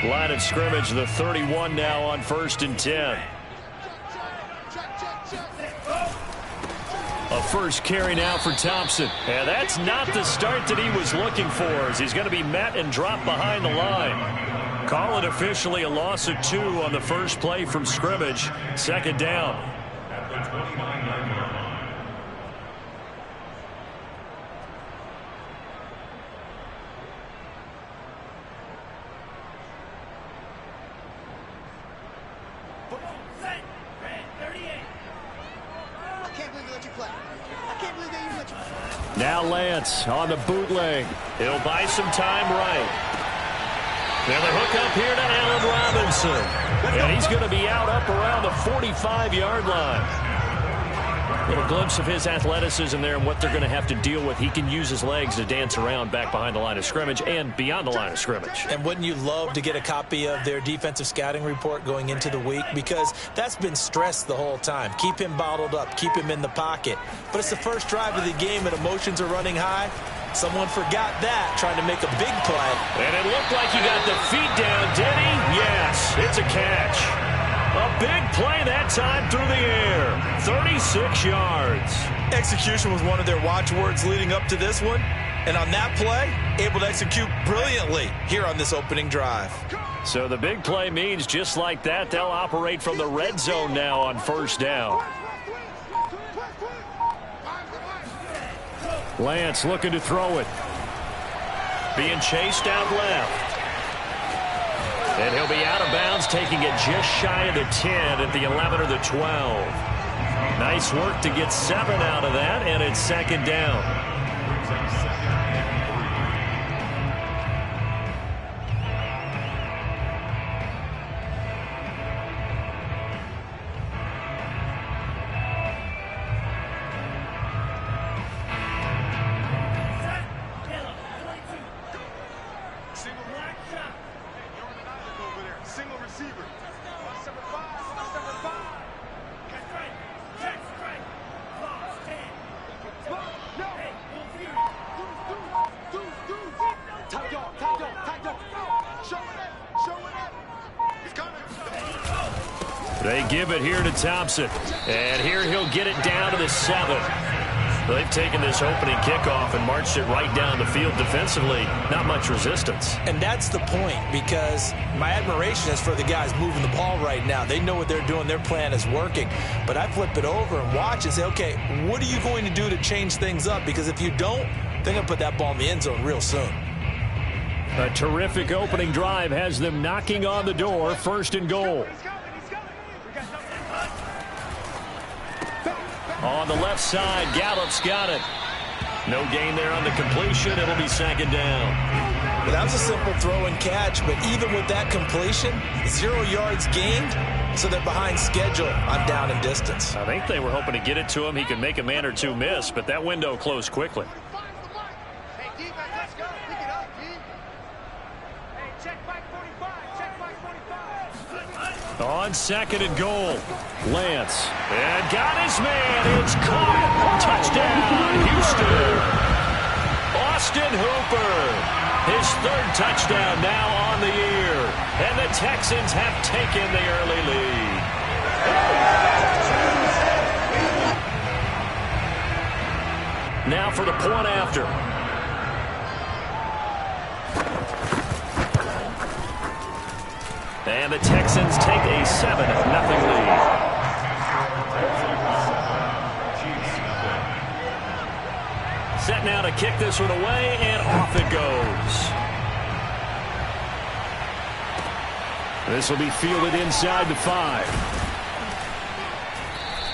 Line of scrimmage, the 31 now on 1st and 10. A first carry now for Thompson. And that's not the start that he was looking for, as he's going to be met and dropped behind the line. Call it officially a loss of 2 on the first play from scrimmage. 2nd down. Now Lance on the bootleg. He'll buy some time right. Now the hook up here to Allen Robinson. And he's going to be out up around the 45-yard line. Little glimpse of his athleticism there and what they're going to have to deal with. He can use his legs to dance around back behind the line of scrimmage and beyond the line of scrimmage. And wouldn't you love to get a copy of their defensive scouting report going into the week? Because that's been stressed the whole time. Keep him bottled up. Keep him in the pocket. But it's the first drive of the game and emotions are running high. Someone forgot that, trying to make a big play. And it looked like he got the feet down, did he? Yes, it's a catch. A big play that time through the air. 36 yards. Execution was one of their watchwords leading up to this one. And on that play, able to execute brilliantly here on this opening drive. So the big play means just like that, they'll operate from the red zone now on 1st down. Lance looking to throw it. Being chased out left. And he'll be out of bounds, taking it just shy of the 10 at the 11 or the 12. Nice work to get 7 out of that, and it's 2nd down. They give it here to Thompson. And here he'll get it down to the 7. They've taken this opening kickoff and marched it right down the field defensively. Not much resistance. And that's the point, because my admiration is for the guys moving the ball right now. They know what they're doing. Their plan is working. But I flip it over and watch and say, okay, what are you going to do to change things up? Because if you don't, they're going to put that ball in the end zone real soon. A terrific opening drive has them knocking on the door. 1st and goal. On the left side, Gallup's got it. No gain there on the completion. It'll be 2nd down. Well, that was a simple throw and catch, but even with that completion, 0 yards gained, so they're behind schedule on down and distance. I think they were hoping to get it to him. He could make a man or two miss, but that window closed quickly. On 2nd and goal, Lance. And got his man. It's caught. Touchdown, Houston. Austin Hooper. His 3rd touchdown now on the year. And the Texans have taken the early lead. Now for the point after. And the Texans take a 7-0 lead. Set now to kick this one away, and off it goes. This will be fielded inside the 5.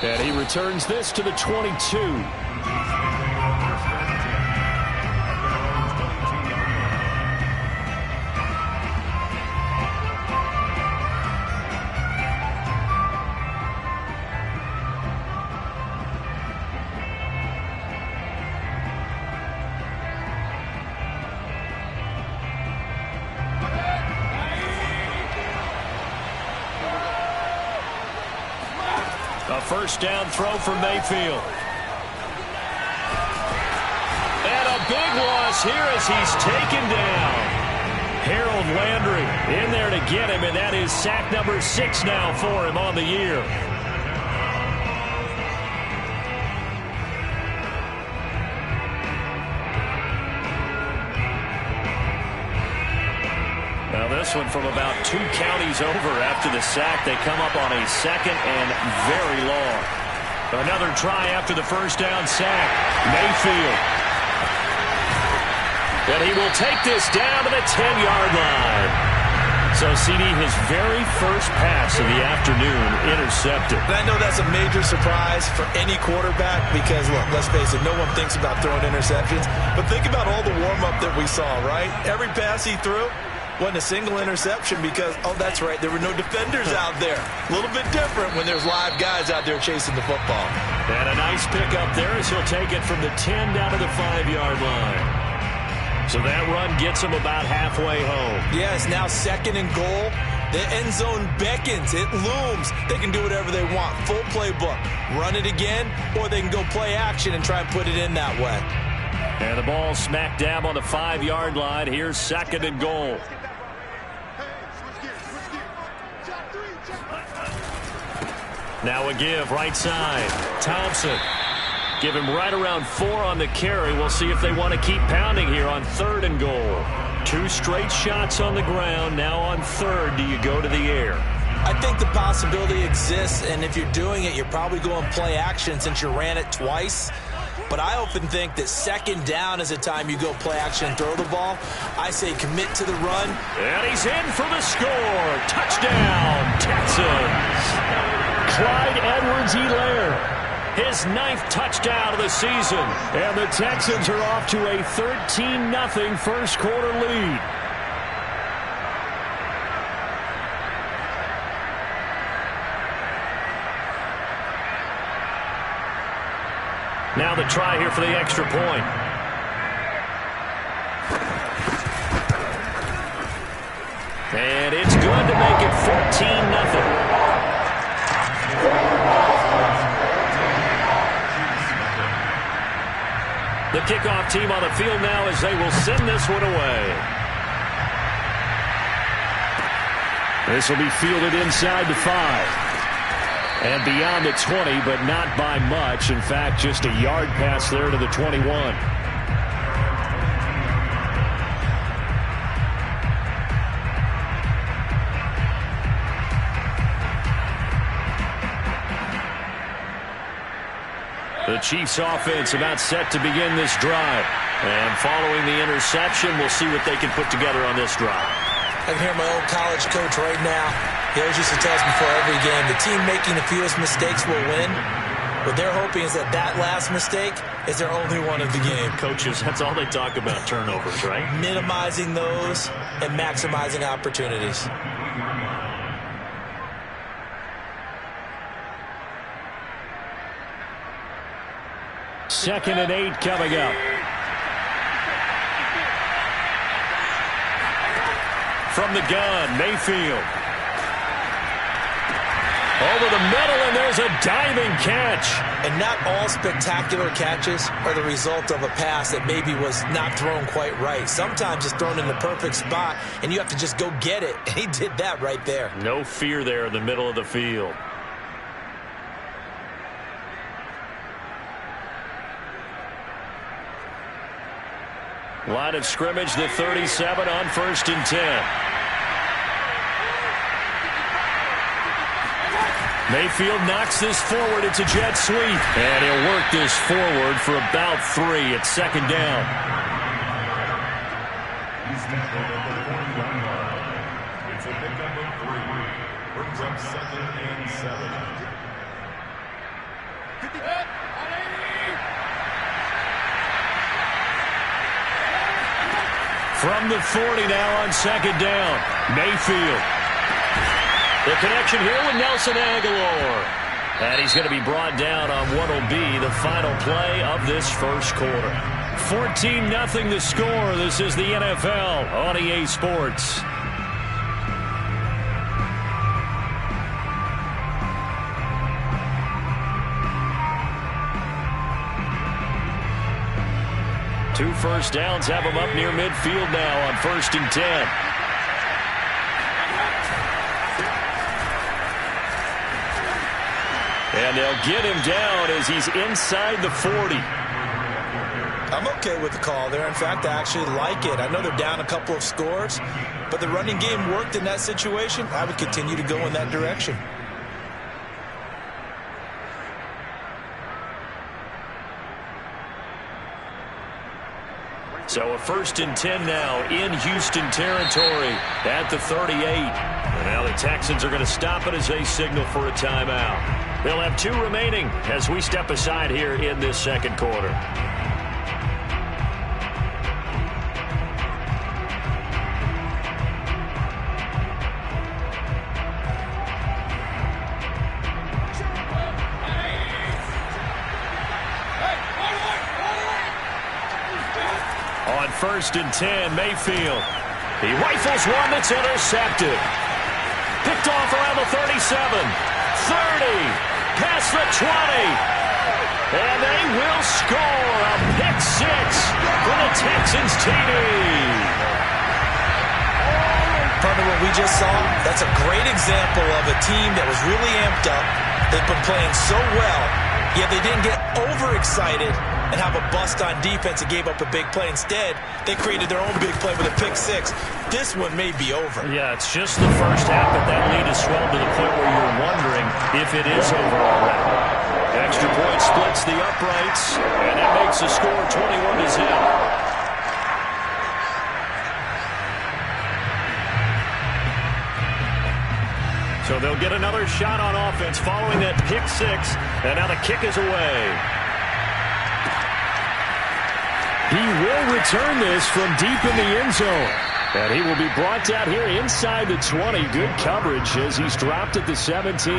And he returns this to the 22. A 1st down throw for Mayfield. And a big loss here as he's taken down. Harold Landry in there to get him, and that is sack number 6 now for him on the year. Now this one from about 2 counties over after the sack. They come up on a 2nd and very long. Another try after the first down sack. Mayfield. And he will take this down to the 10-yard line. So, CD, his very first pass of the afternoon intercepted. And I know that's a major surprise for any quarterback because, look, let's face it, no one thinks about throwing interceptions. But think about all the warm-up that we saw, right? Every pass he threw wasn't a single interception because, oh, that's right, there were no defenders out there. A little bit different when there's live guys out there chasing the football. And a nice pickup there as he'll take it from the 10 down to the 5-yard line. So that run gets him about halfway home. Yeah, it's now 2nd and goal. The end zone beckons. It looms. They can do whatever they want. Full playbook. Run it again, or they can go play action and try and put it in that way. And the ball smack dab on the 5-yard line. Here's 2nd and goal. Now a give, right side. Thompson. Give him right around 4 on the carry. We'll see if they want to keep pounding here on 3rd and goal. 2 straight shots on the ground. Now on 3rd, do you go to the air? I think the possibility exists, and if you're doing it, you're probably going play action since you ran it twice. But I often think that 2nd down is a time you go play action and throw the ball. I say commit to the run. And he's in for the score. Touchdown, Texans. Clyde Edwards-Helaire. His 9th touchdown of the season. And the Texans are off to a 13-0 first quarter lead. Now the try here for the extra point. And it's good to make it 14-0. The kickoff team on the field now as they will send this one away. This will be fielded inside the 5. And beyond the 20, but not by much. In fact, just a yard pass there to the 21. The Chiefs offense about set to begin this drive. And following the interception, we'll see what they can put together on this drive. I can hear my old college coach right now. He always used to tell us before every game, the team making the fewest mistakes will win. What they're hoping is that that last mistake is their only one of the game. Coaches, that's all they talk about, turnovers, right? Minimizing those and maximizing opportunities. 2nd and 8 coming up. From the gun, Mayfield. Over the middle, and there's a diving catch. And not all spectacular catches are the result of a pass that maybe was not thrown quite right. Sometimes it's thrown in the perfect spot, and you have to just go get it. And he did that right there. No fear there in the middle of the field. Line of scrimmage, the 37 on 1st and 10. Mayfield knocks this forward. It's a jet sweep. And he'll work this forward for about 3 at 2nd down. It's a pickup of 3. Brings up 2nd and 7. From the 40 now on 2nd down. Mayfield. The connection here with Nelson Aguilar. And he's going to be brought down on what will be the final play of this first quarter. 14-0 the score. This is the NFL on EA Sports. Two first downs have him up near midfield now on 1st and 10. And they'll get him down as he's inside the 40. I'm okay with the call there. In fact, I actually like it. I know they're down a couple of scores, but the running game worked in that situation. I would continue to go in that direction. So a 1st and 10 now in Houston territory at the 38. And now the Texans are going to stop it as they signal for a timeout. They'll have 2 remaining as we step aside here in this second quarter. On 1st and 10, Mayfield. He rifles one that's intercepted. Picked off around the 37, 30, past the 20. And they will score a pick 6 for the Texans TD. Partner, what we just saw, that's a great example of a team that was really amped up. They've been playing so well, yet they didn't get overexcited and have a bust on defense and gave up a big play. Instead, they created their own big play with a pick 6. This one may be over. Yeah, it's just the first half, but that lead has swelled to the point where you're wondering if it is over already. Extra point splits the uprights, and that makes the score 21-0. So they'll get another shot on offense following that pick 6, and now the kick is away. He will return this from deep in the end zone. And he will be brought down here inside the 20. Good coverage as he's dropped at the 17.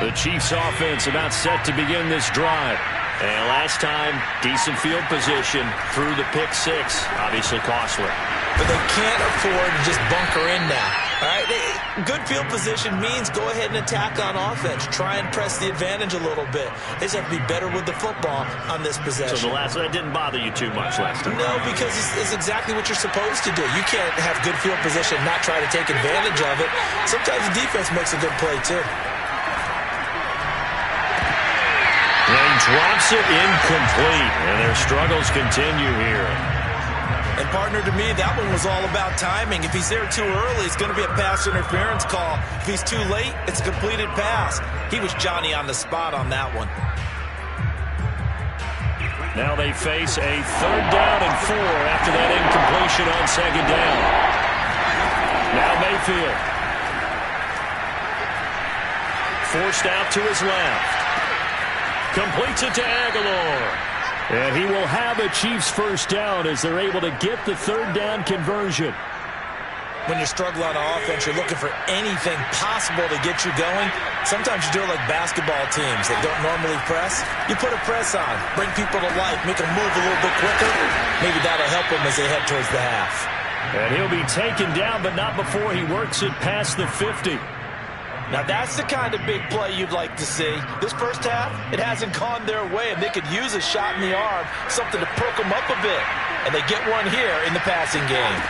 The Chiefs offense about set to begin this drive. And last time, decent field position through the pick 6. Obviously costly. But they can't afford to just bunker in now. All right? Good field position means go ahead and attack on offense. Try and press the advantage a little bit. They just have to be better with the football on this possession. So that didn't bother you too much last time? No, because it's exactly what you're supposed to do. You can't have good field position and not try to take advantage of it. Sometimes the defense makes a good play, too. And drops it incomplete, and their struggles continue here. And partner, to me, that one was all about timing. If he's there too early, it's going to be a pass interference call. If he's too late, it's a completed pass. He was Johnny on the spot on that one. Now they face a 3rd down and 4 after that incompletion on 2nd down. Now Mayfield. Forced out to his left. Completes it to Aguilar. And he will have a Chiefs 1st down as they're able to get the 3rd down conversion. When you're struggling on offense, you're looking for anything possible to get you going. Sometimes you do it like basketball teams that don't normally press. You put a press on, bring people to life, make them move a little bit quicker. Maybe that'll help them as they head towards the half. And he'll be taken down, but not before he works it past the 50. Now, that's the kind of big play you'd like to see. This first half, it hasn't gone their way, and they could use a shot in the arm, something to perk them up a bit. And they get one here in the passing game.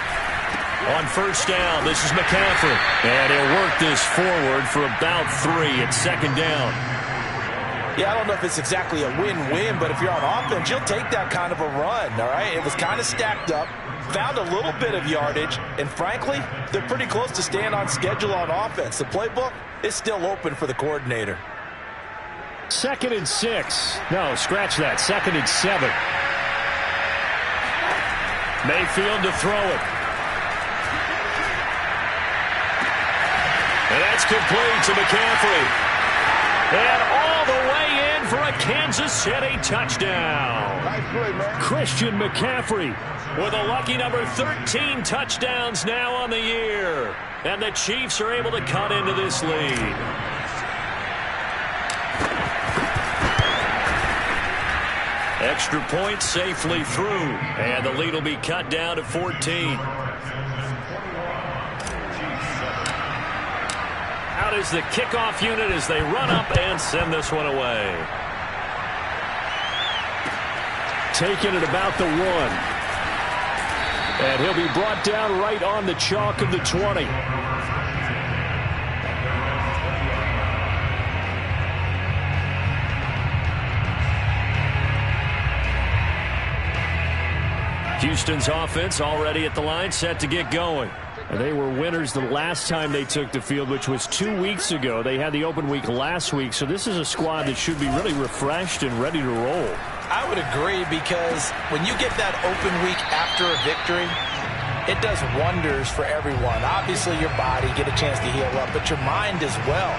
On 1st down, this is McCaffrey. And he'll work this forward for about 3 at 2nd down. Yeah, I don't know if it's exactly a win-win, but if you're on offense, you'll take that kind of a run, all right? It was kind of stacked up. Found a little bit of yardage, and frankly, they're pretty close to staying on schedule on offense. The playbook is still open for the coordinator. 2nd and 6. No, scratch that. 2nd and 7. Mayfield to throw it. And that's complete to McCaffrey. And all the way in for a Kansas City touchdown. Nice play, man. Christian McCaffrey with a lucky number 13 touchdowns now on the year. And the Chiefs are able to cut into this lead. Extra point safely through, and the lead will be cut down to 14. Out is the kickoff unit as they run up and send this one away. Taking it about the 1. And he'll be brought down right on the chalk of the 20. Houston's offense already at the line, set to get going. And they were winners the last time they took the field, which was 2 weeks ago. They had the open week last week, so this is a squad that should be really refreshed and ready to roll. I would agree, because when you get that open week after a victory, it does wonders for everyone. Obviously, your body, get a chance to heal up, but your mind as well.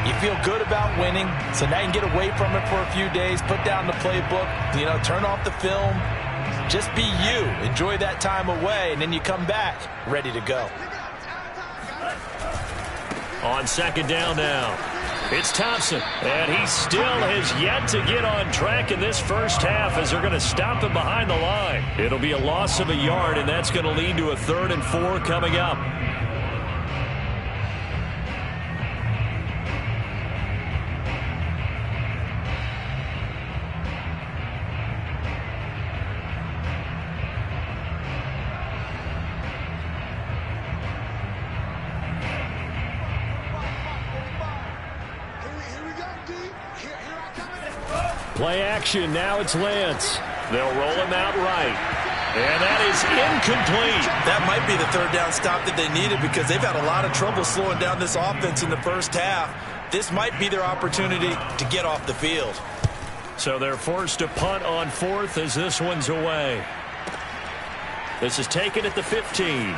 You feel good about winning, so now you can get away from it for a few days, put down the playbook, turn off the film. Just be you. Enjoy that time away, and then you come back ready to go. On second down now, it's Thompson, and he still has yet to get on track in this first half as they're going to stop him behind the line. It'll be a loss of a yard, and that's going to lead to a 3rd and 4 coming up. Play action, now it's Lance. They'll roll him out right. And that is incomplete. That might be the 3rd down stop that they needed, because they've had a lot of trouble slowing down this offense in the first half. This might be their opportunity to get off the field. So they're forced to punt on 4th as this one's away. This is taken at the 15.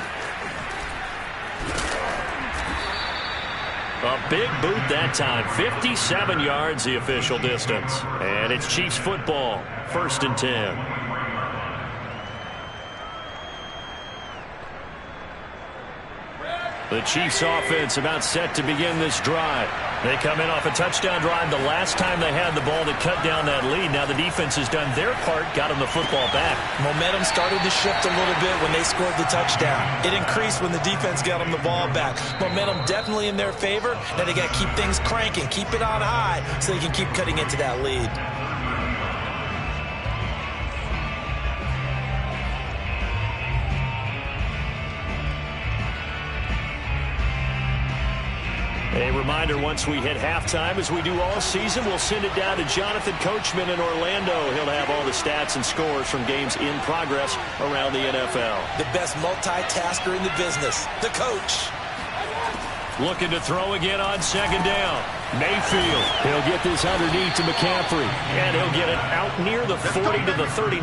A big boot that time. 57 yards the official distance. And it's Chiefs football. 1st and 10. The Chiefs offense about set to begin this drive. They come in off a touchdown drive the last time they had the ball to cut down that lead. Now the defense has done their part, got them the football back. Momentum started to shift a little bit when they scored the touchdown. It increased when the defense got them the ball back. Momentum definitely in their favor. Now they got to keep things cranking, keep it on high so they can keep cutting into that lead. A reminder, once we hit halftime, as we do all season, we'll send it down to Jonathan Coachman in Orlando. He'll have all the stats and scores from games in progress around the NFL. The best multitasker in the business, the coach. Looking to throw again on second down. Mayfield. He'll get this underneath to McCaffrey. And he'll get it out near the 40 to the 39.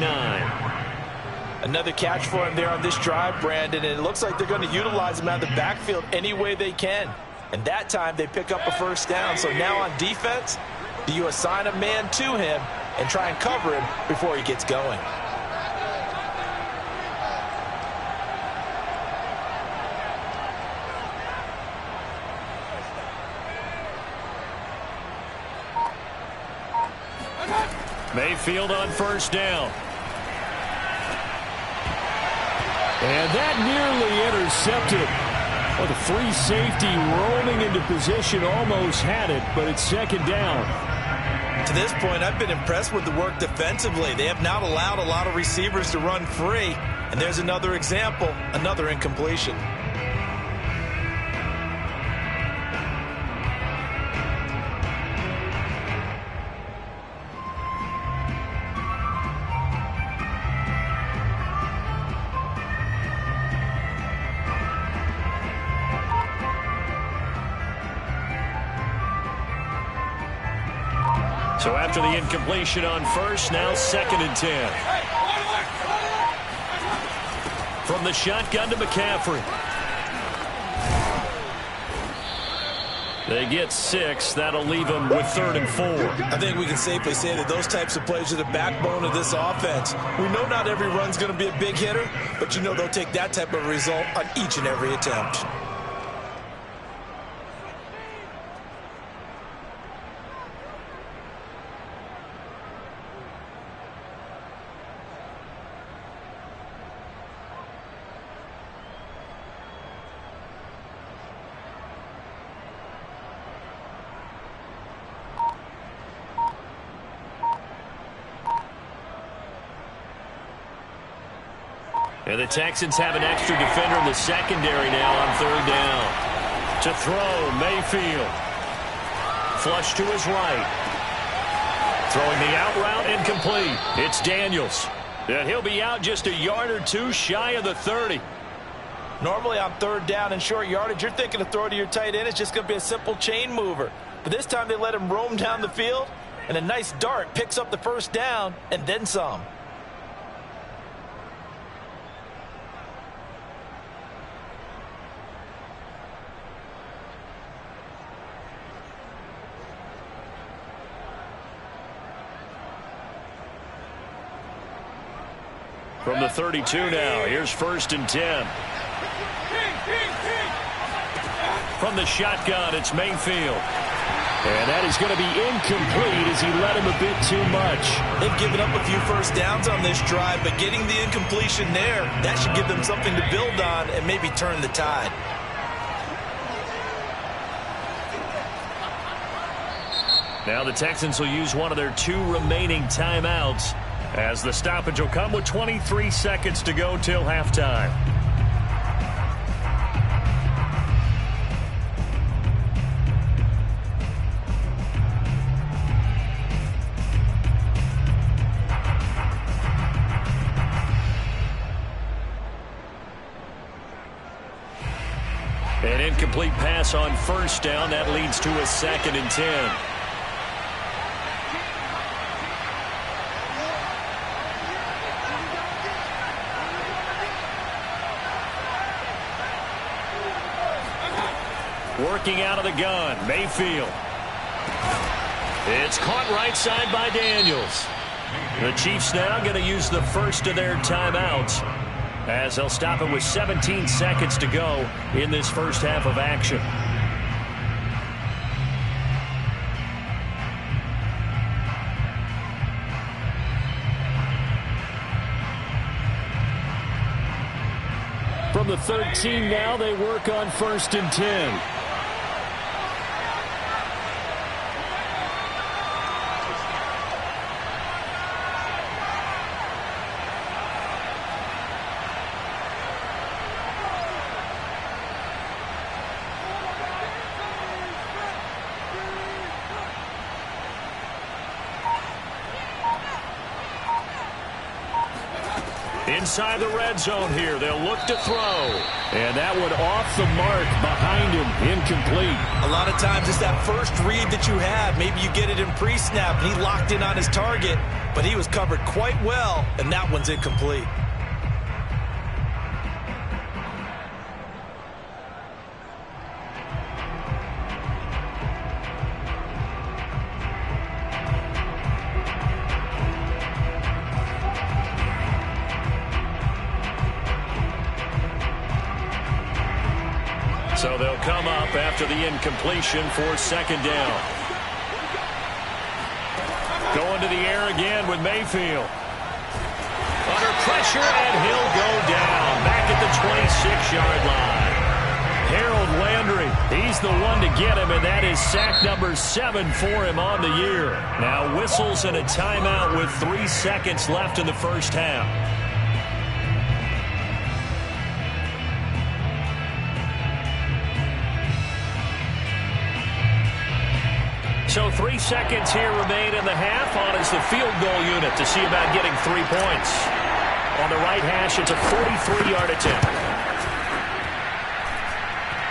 Another catch for him there on this drive, Brandon. And it looks like they're going to utilize him out of the backfield any way they can. And that time they pick up a 1st down. So now on defense, do you assign a man to him and try and cover him before he gets going? Mayfield on 1st down. And that nearly intercepted. Well, the free safety roaming into position almost had it, but it's second down. To this point, I've been impressed with the work defensively. They have not allowed a lot of receivers to run free. And there's another example, another incompletion. So after the incompletion on 1st, now 2nd and 10. From the shotgun to McCaffrey. They get 6. That'll leave them with 3rd and 4. I think we can safely say that those types of plays are the backbone of this offense. We know not every run's going to be a big hitter, but you know they'll take that type of result on each and every attempt. And the Texans have an extra defender in the secondary now on 3rd down. To throw, Mayfield. Flush to his right. Throwing the out route, incomplete. It's Daniels. And he'll be out just a yard or two shy of the 30. Normally on 3rd down and short yardage, you're thinking to throw to your tight end. It's just going to be a simple chain mover. But this time they let him roam down the field, and a nice dart picks up the 1st down and then some. From the 32 now, here's 1st and 10. From the shotgun, it's Mayfield. And that is going to be incomplete as he led him a bit too much. They've given up a few 1st downs on this drive, but getting the incompletion there, that should give them something to build on and maybe turn the tide. Now the Texans will use one of their 2 remaining timeouts, as the stoppage will come with 23 seconds to go till halftime. An incomplete pass on 1st down. That leads to a 2nd and 10. Working out of the gun, Mayfield. It's caught right side by Daniels. The Chiefs now going to use the 1st of their timeouts, as they'll stop it with 17 seconds to go in this 1st half of action. From the 13 now, they work on 1st and 10. Inside the red zone here, they'll look to throw. And that one off the mark behind him, incomplete. A lot of times it's that first read that you have. Maybe you get it in pre-snap, and he locked in on his target, but he was covered quite well, and that one's incomplete. So they'll come up after the incompletion for 2nd down. Going to the air again with Mayfield. Under pressure, and he'll go down. Back at the 26-yard line. Harold Landry, he's the one to get him, and that is sack number 7 for him on the year. Now whistles and a timeout with 3 seconds left in the 1st half. So 3 seconds here remain in the half. On is the field goal unit to see about getting 3 points. On the right hash, it's a 43-yard attempt.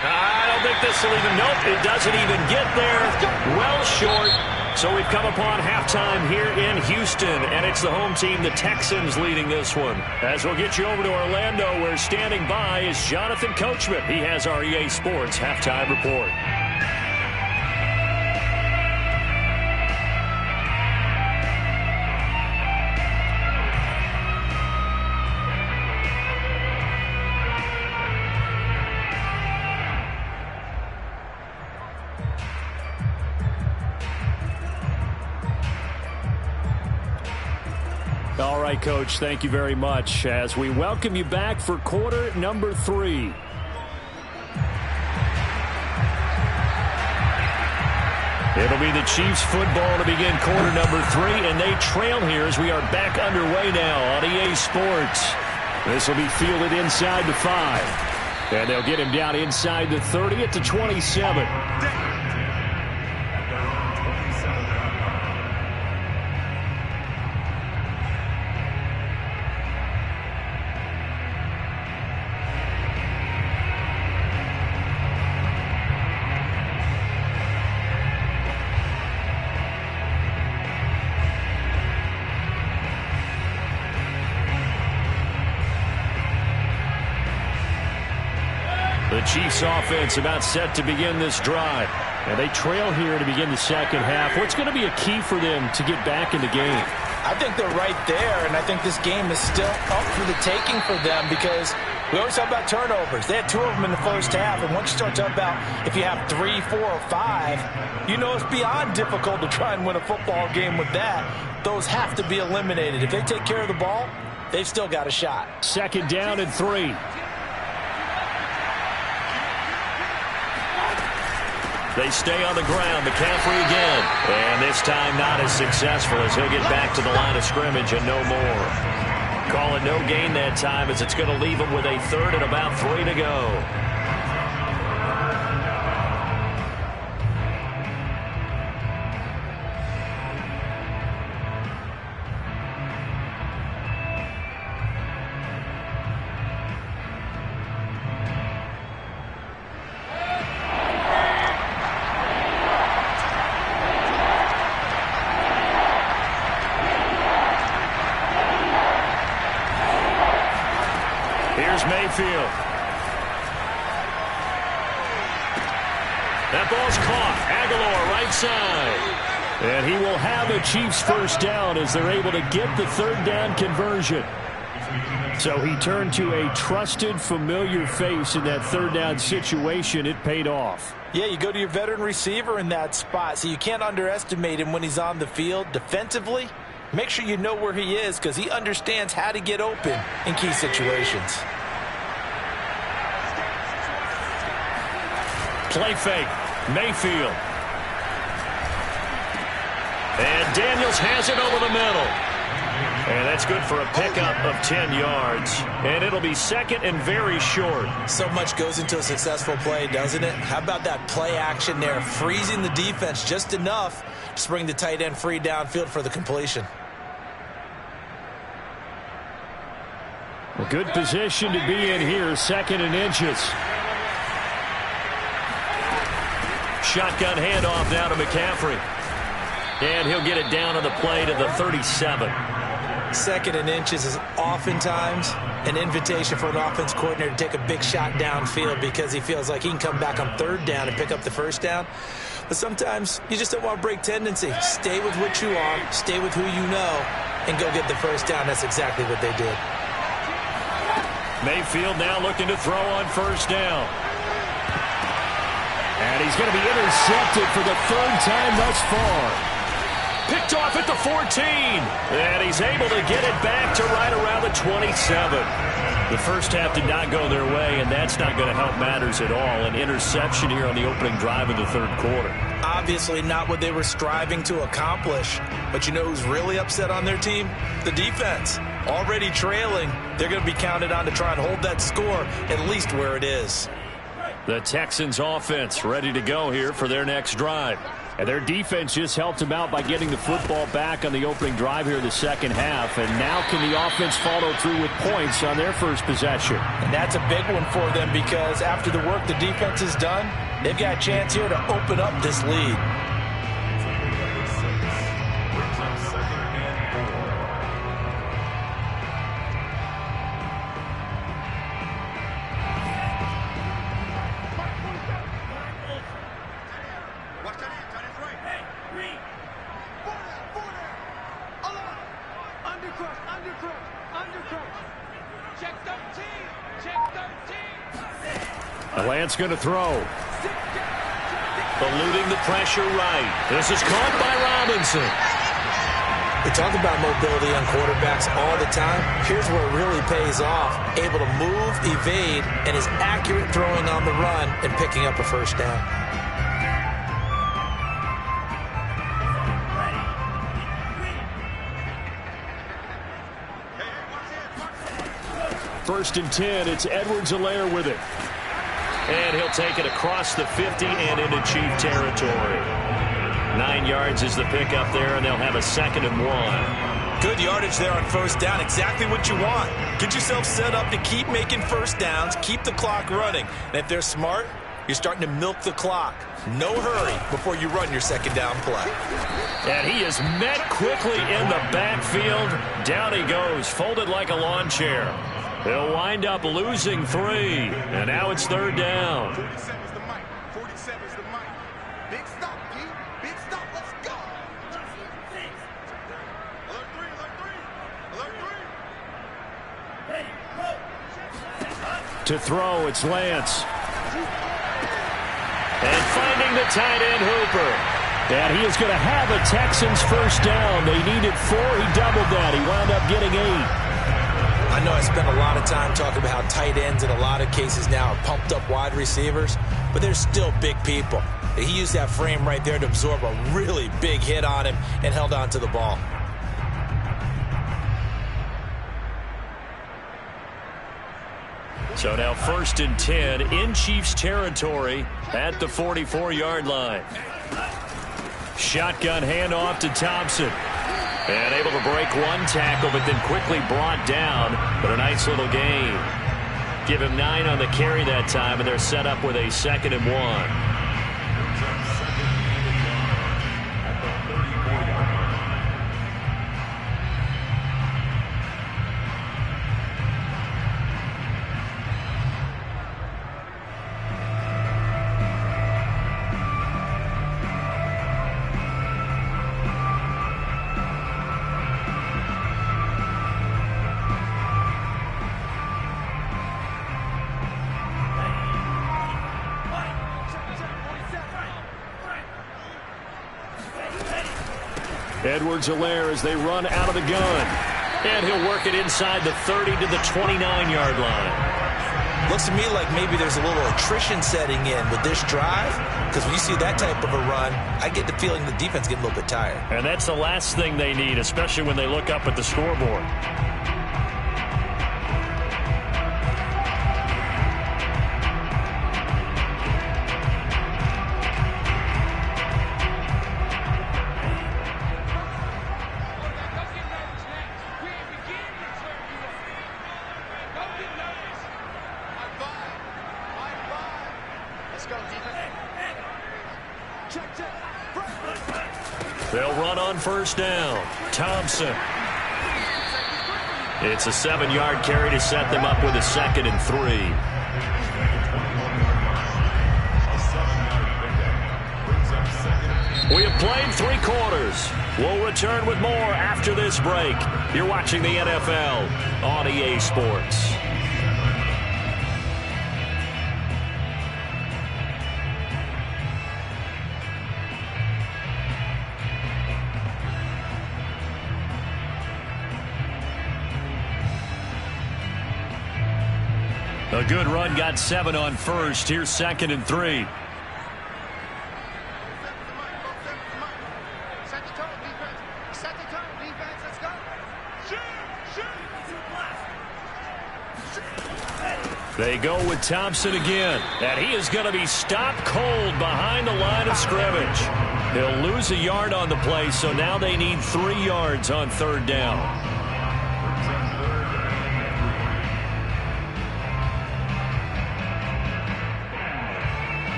I don't think this will even, nope, it doesn't even get there. Well short. So we've come upon halftime here in Houston, and it's the home team, the Texans, leading this one. As we'll get you over to Orlando, where standing by is Jonathan Coachman. He has our EA Sports halftime report. All right, Coach, thank you very much as we welcome you back for quarter number 3. It'll be the Chiefs football to begin quarter number 3, and they trail here as we are back underway now on EA Sports. This will be fielded inside the 5, and they'll get him down inside the 30 at the 27. The Chiefs offense about set to begin this drive. And they trail here to begin the second half. What's going to be a key for them to get back in the game? I think they're right there, and I think this game is still up for the taking for them because we always talk about turnovers. They had 2 of them in the first half, and once you start talking about if you have 3, 4, or 5, you know it's beyond difficult to try and win a football game with that. Those have to be eliminated. If they take care of the ball, they've still got a shot. Second down and 3. They stay on the ground. McCaffrey again. And this time not as successful as he'll get back to the line of scrimmage and no more. Call it no gain that time as it's going to leave him with a 3rd and about 3 to go. Mayfield. That ball's caught. Aguilar right side. And he will have a Chiefs first down as they're able to get the 3rd down conversion. So he turned to a trusted, familiar face in that 3rd down situation. It paid off. Yeah, you go to your veteran receiver in that spot, so you can't underestimate him when he's on the field. Defensively, make sure you know where he is because he understands how to get open in key situations. Play fake. Mayfield. And Daniels has it over the middle. And that's good for a pickup of 10 yards. And it'll be 2nd and very short. So much goes into a successful play, doesn't it? How about that play action there? Freezing the defense just enough to bring the tight end free downfield for the completion. A good position to be in here. 2nd and inches. Shotgun handoff now to McCaffrey. And he'll get it down on the play to the 37. 2nd and inches is oftentimes an invitation for an offense coordinator to take a big shot downfield because he feels like he can come back on 3rd down and pick up the 1st down. But sometimes you just don't want to break tendency. Stay with what you are, stay with who you know, and go get the 1st down. That's exactly what they did. Mayfield now looking to throw on 1st down. And he's going to be intercepted for the 3rd time thus far. Picked off at the 14. And he's able to get it back to right around the 27. The first half did not go their way, and that's not going to help matters at all. An interception here on the opening drive of the 3rd quarter. Obviously not what they were striving to accomplish. But you know who's really upset on their team? The defense. Already trailing. They're going to be counted on to try and hold that score at least where it is. The Texans offense ready to go here for their next drive. And their defense just helped them out by getting the football back on the opening drive here in the 2nd half. And now can the offense follow through with points on their first possession? And that's a big one for them because after the work the defense has done, they've got a chance here to open up this lead. Lance going to throw. Eluding the pressure right. This is caught by Robinson. We talk about mobility on quarterbacks all the time. Here's where it really pays off. Able to move, evade, and is accurate throwing on the run and picking up a first down. First and 10, it's Edwards-Helaire with it. And he'll take it across the 50 and into Chief territory. 9 yards is the pickup there, and they'll have a 2nd and 1. Good yardage there on first down. Exactly what you want. Get yourself set up to keep making first downs, keep the clock running. And if they're smart, you're starting to milk the clock. No hurry before you run your 2nd down play. And he is met quickly in the backfield. Down he goes, folded like a lawn chair. He'll wind up losing 3, and now it's 3rd down. 47 is the mic. 47 is the mic. Big stop, P. Big stop. Let's go. Alert 3, alert 3. Alert 3. To throw, it's Lance. And finding the tight end, Hooper. And he is going to have a Texans first down. They needed 4. He doubled that. He wound up getting 8. I know I spent a lot of time talking about how tight ends in a lot of cases now are pumped up wide receivers, but they're still big people. He used that frame right there to absorb a really big hit on him and held on to the ball. So now 1st and 10 in Chiefs territory at the 44-yard line. Shotgun handoff to Thompson. And able to break 1 tackle, but then quickly brought down. But a nice little gain. Give him 9 on the carry that time, and they're set up with a 2nd and 1. Edwards-Helaire as they run out of the gun. And he'll work it inside the 30 to the 29-yard line. Looks to me like maybe there's a little attrition setting in with this drive, because when you see that type of a run, I get the feeling the defense getting a little bit tired. And that's the last thing they need, especially when they look up at the scoreboard. They'll run on first down. Thompson. It's a 7-yard carry to set them up with a 2nd and 3. We have played 3 quarters. We'll return with more after this break. You're watching the NFL on EA Sports. A good run, got 7 on first. Here's 2nd and 3. They go with Thompson again, and he is going to be stopped cold behind the line of scrimmage. He'll lose a yard on the play, so now they need 3 yards on 3rd down.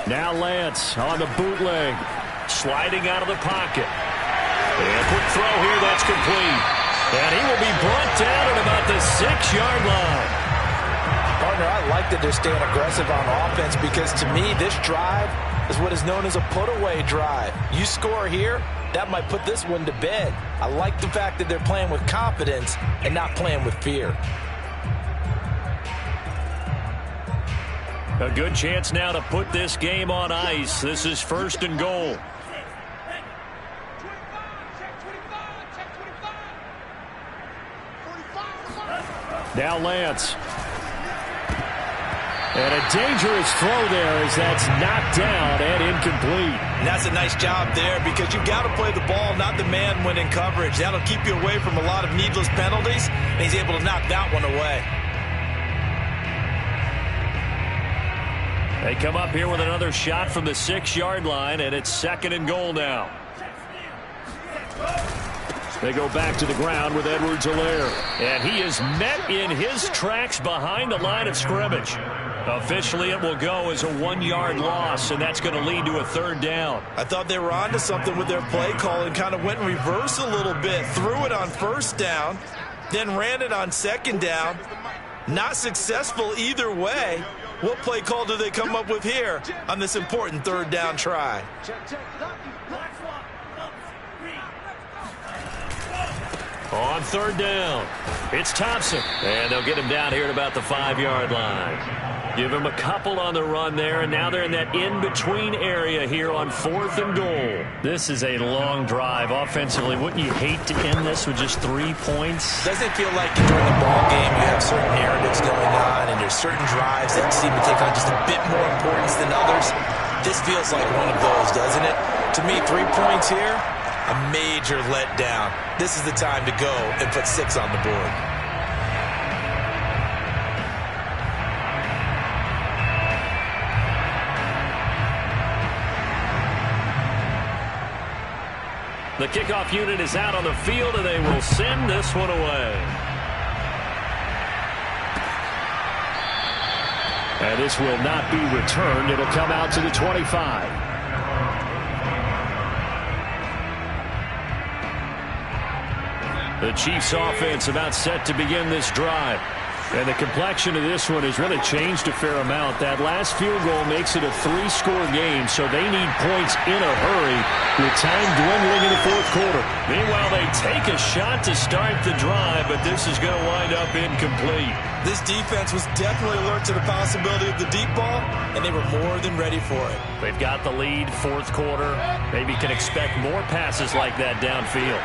Now Lance on the bootleg, sliding out of the pocket. And a quick throw here, that's complete. And he will be brought down at about the 6-yard line. Partner, I like that they're staying aggressive on offense because to me, this drive is what is known as a put-away drive. You score here, that might put this one to bed. I like the fact that they're playing with confidence and not playing with fear. A good chance now to put this game on ice. This is 1st and goal. Now Lance. And a dangerous throw there as that's knocked down and incomplete. And that's a nice job there because you've got to play the ball, not the man when in coverage. That'll keep you away from a lot of needless penalties, and he's able to knock that one away. They come up here with another shot from the 6-yard line, and it's 2nd and goal now. They go back to the ground with Edwards-Helaire. And he is met in his tracks behind the line of scrimmage. Officially, it will go as a 1-yard loss, and that's going to lead to a 3rd down. I thought they were onto something with their play call and kind of went in reverse a little bit. Threw it on 1st down, then ran it on 2nd down. Not successful either way. What play call do they come up with here on this important 3rd down try? On 3rd down, it's Thompson. And they'll get him down here at about the 5-yard line. Give him a couple on the run there, and now they're in that in-between area here on 4th and goal. This is a long drive offensively. Wouldn't you hate to end this with just 3 points? Doesn't it feel like during the ball game you have certain narratives going on, and there's certain drives that seem to take on just a bit more importance than others? This feels like one of those, doesn't it? To me, 3 points here, a major letdown. This is the time to go and put 6 on the board. The kickoff unit is out on the field, and they will send this one away. And this will not be returned. It'll come out to the 25. The Chiefs offense about set to begin this drive. And the complexion of this one has really changed a fair amount. That last field goal makes it a 3-score game, so they need points in a hurry with time dwindling in the 4th quarter. Meanwhile, they take a shot to start the drive, but this is going to wind up incomplete. This defense was definitely alert to the possibility of the deep ball, and they were more than ready for it. They've got the lead, 4th quarter. Maybe can expect more passes like that downfield.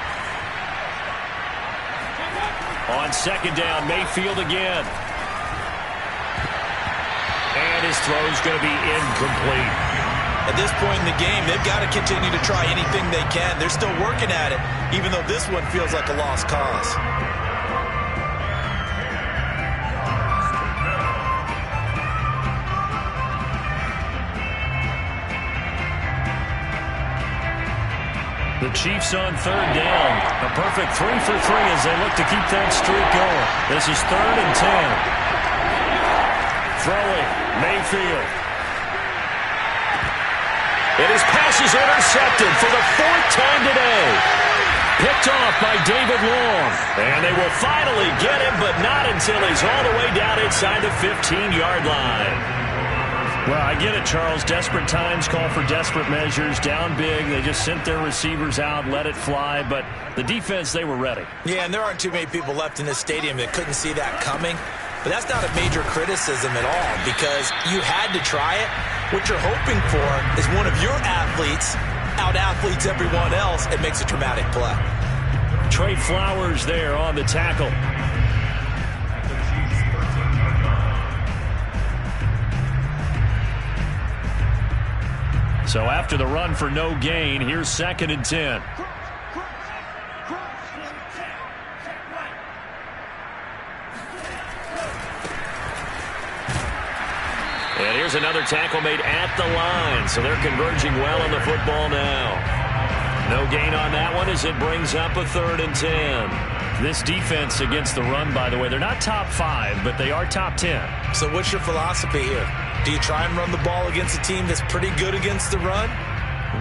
On 2nd down, Mayfield again. And his throw's going to be incomplete. At this point in the game, they've got to continue to try anything they can. They're still working at it, even though this one feels like a lost cause. The Chiefs on 3rd down. A perfect 3 for 3 as they look to keep that streak going. This is 3rd and 10. Throwing, Mayfield. And his pass is intercepted for the 4th time today. Picked off by David Long. And they will finally get him, but not until he's all the way down inside the 15-yard line. Well, I get it, Charles. Desperate times call for desperate measures. Down big. They just sent their receivers out, let it fly. But the defense, they were ready. Yeah, and there aren't too many people left in this stadium that couldn't see that coming. But that's not a major criticism at all because you had to try it. What you're hoping for is one of your athletes out-athletes everyone else and makes a dramatic play. Trey Flowers there on the tackle. So after the run for no gain, here's 2nd and 10. And here's another tackle made at the line. So they're converging well on the football now. No gain on that one as it brings up a 3rd and 10. This defense against the run, by the way, they're not top 5, but they are top 10. So what's your philosophy here? Do you try and run the ball against a team that's pretty good against the run?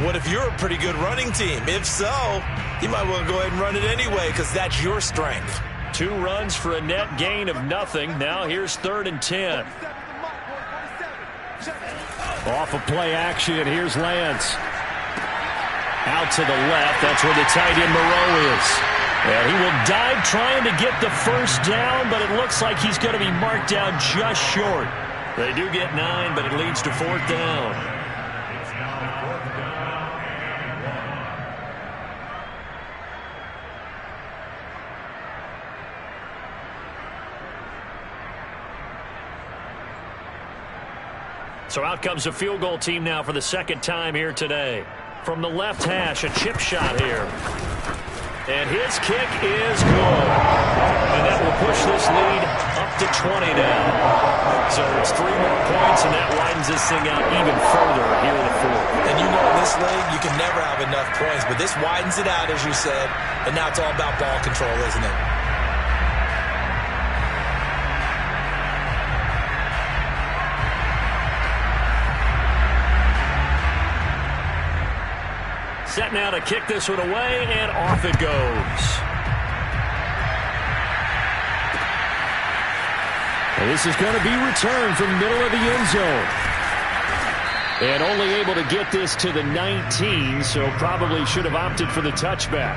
What if you're a pretty good running team? If so, you might want to go ahead and run it anyway because that's your strength. 2 runs for a net gain of nothing. Now here's 3rd and 10. Off of play action, here's Lance. Out to the left, that's where the tight end Moreau is. And he will dive trying to get the first down, but it looks like he's going to be marked down just short. They do get 9, but it leads to 4th down. So out comes the field goal team now for the 2nd time here today. From the left hash, a chip shot here. And his kick is good. And that will push this lead up to 20 now. So it's 3 more points, and that widens this thing out even further here in the 4th. And you know in this league, you can never have enough points, but this widens it out, as you said. And now it's all about ball control, isn't it? Set now to kick this one away, and off it goes. And this is going to be returned from the middle of the end zone. And only able to get this to the 19, so probably should have opted for the touchback.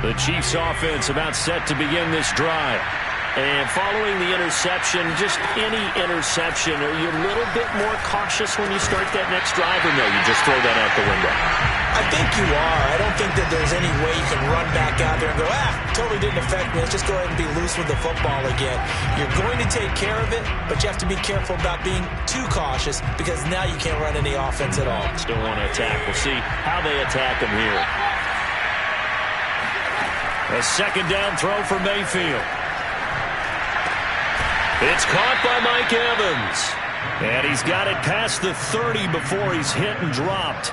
The Chiefs offense about set to begin this drive. And following the interception, just any interception, are you a little bit more cautious when you start that next drive, or no, you just throw that out the window? I think you are. I don't think that there's any way you can run back out there and go, totally didn't affect me. Let's just go ahead and be loose with the football again. You're going to take care of it, but you have to be careful about being too cautious because now you can't run any offense at all. Still want to attack. We'll see how they attack him here. A 2nd down throw for Mayfield. It's caught by Mike Evans. And he's got it past the 30 before he's hit and dropped.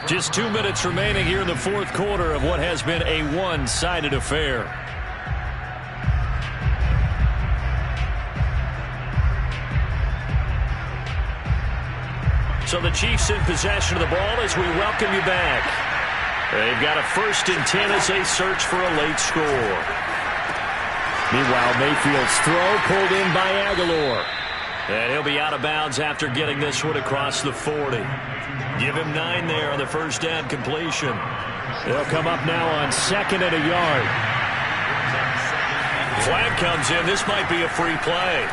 Just 2 minutes remaining here in the 4th quarter of what has been a one-sided affair. So the Chiefs in possession of the ball as we welcome you back. They've got a 1st and 10 as they search for a late score. Meanwhile, Mayfield's throw pulled in by Aguilar. And he'll be out of bounds after getting this one across the 40. Give him 9 there on the 1st down completion. They'll come up now on 2nd and a yard. Flag comes in. This might be a free play.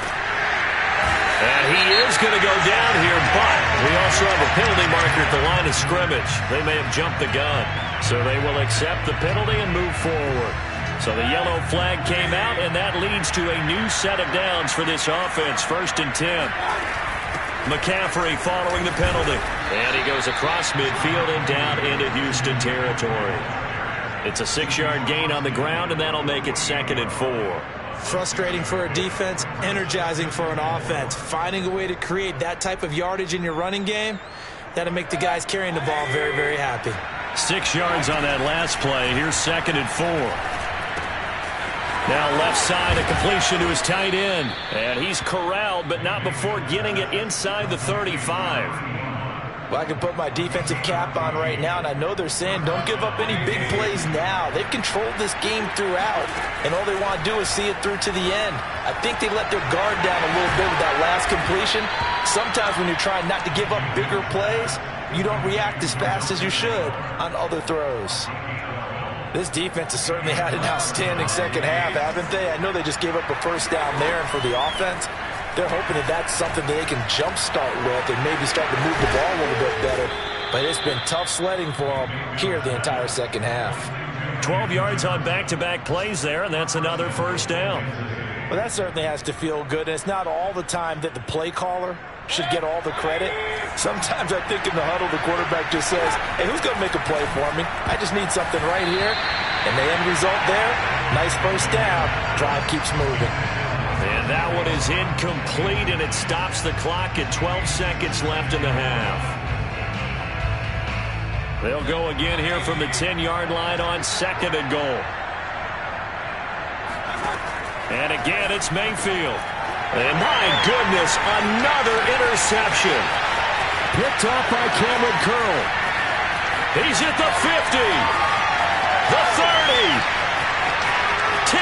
And he is going to go down here, but we also have a penalty marker at the line of scrimmage. They may have jumped the gun. So they will accept the penalty and move forward. So the yellow flag came out, and that leads to a new set of downs for this offense. 1st and 10. McCaffrey following the penalty. And he goes across midfield and down into Houston territory. It's a 6-yard gain on the ground, and that'll make it 2nd and 4. Frustrating for a defense, energizing for an offense. Finding a way to create that type of yardage in your running game, that'll make the guys carrying the ball very, very happy. 6 yards on that last play. Here's 2nd and 4. Now left side, a completion to his tight end. And he's corralled, but not before getting it inside the 35. Well, I can put my defensive cap on right now, and I know they're saying don't give up any big plays now. They've controlled this game throughout, and all they want to do is see it through to the end. I think they let their guard down a little bit with that last completion. Sometimes when you're trying not to give up bigger plays, you don't react as fast as you should on other throws. This defense has certainly had an outstanding 2nd half, haven't they? I know they just gave up a 1st down there, and for the offense, they're hoping that that's something that they can jumpstart with and maybe start to move the ball a little bit better. But it's been tough sledding for them here the entire 2nd half. 12 yards on back-to-back plays there, and that's another 1st down. Well, that certainly has to feel good. And it's not all the time that the play caller should get all the credit. Sometimes I think in the huddle, the quarterback just says, hey, who's going to make a play for me? I just need something right here. And the end result there, nice 1st down. Drive keeps moving. And that one is incomplete, and it stops the clock at 12 seconds left in the half. They'll go again here from the 10-yard line on 2nd and goal. And again, it's Mayfield. And my goodness, another interception. Picked off by Cameron Curl. He's at the 50, the 30, 10,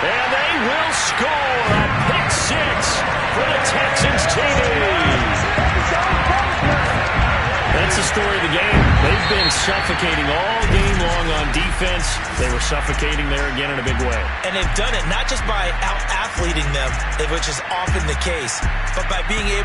and they will score a pick six for the Texans TD. That's the story of the game. They've been suffocating all game long on defense. They were suffocating there again in a big way. And they've done it not just by out-athleting them, which is often the case, but by being able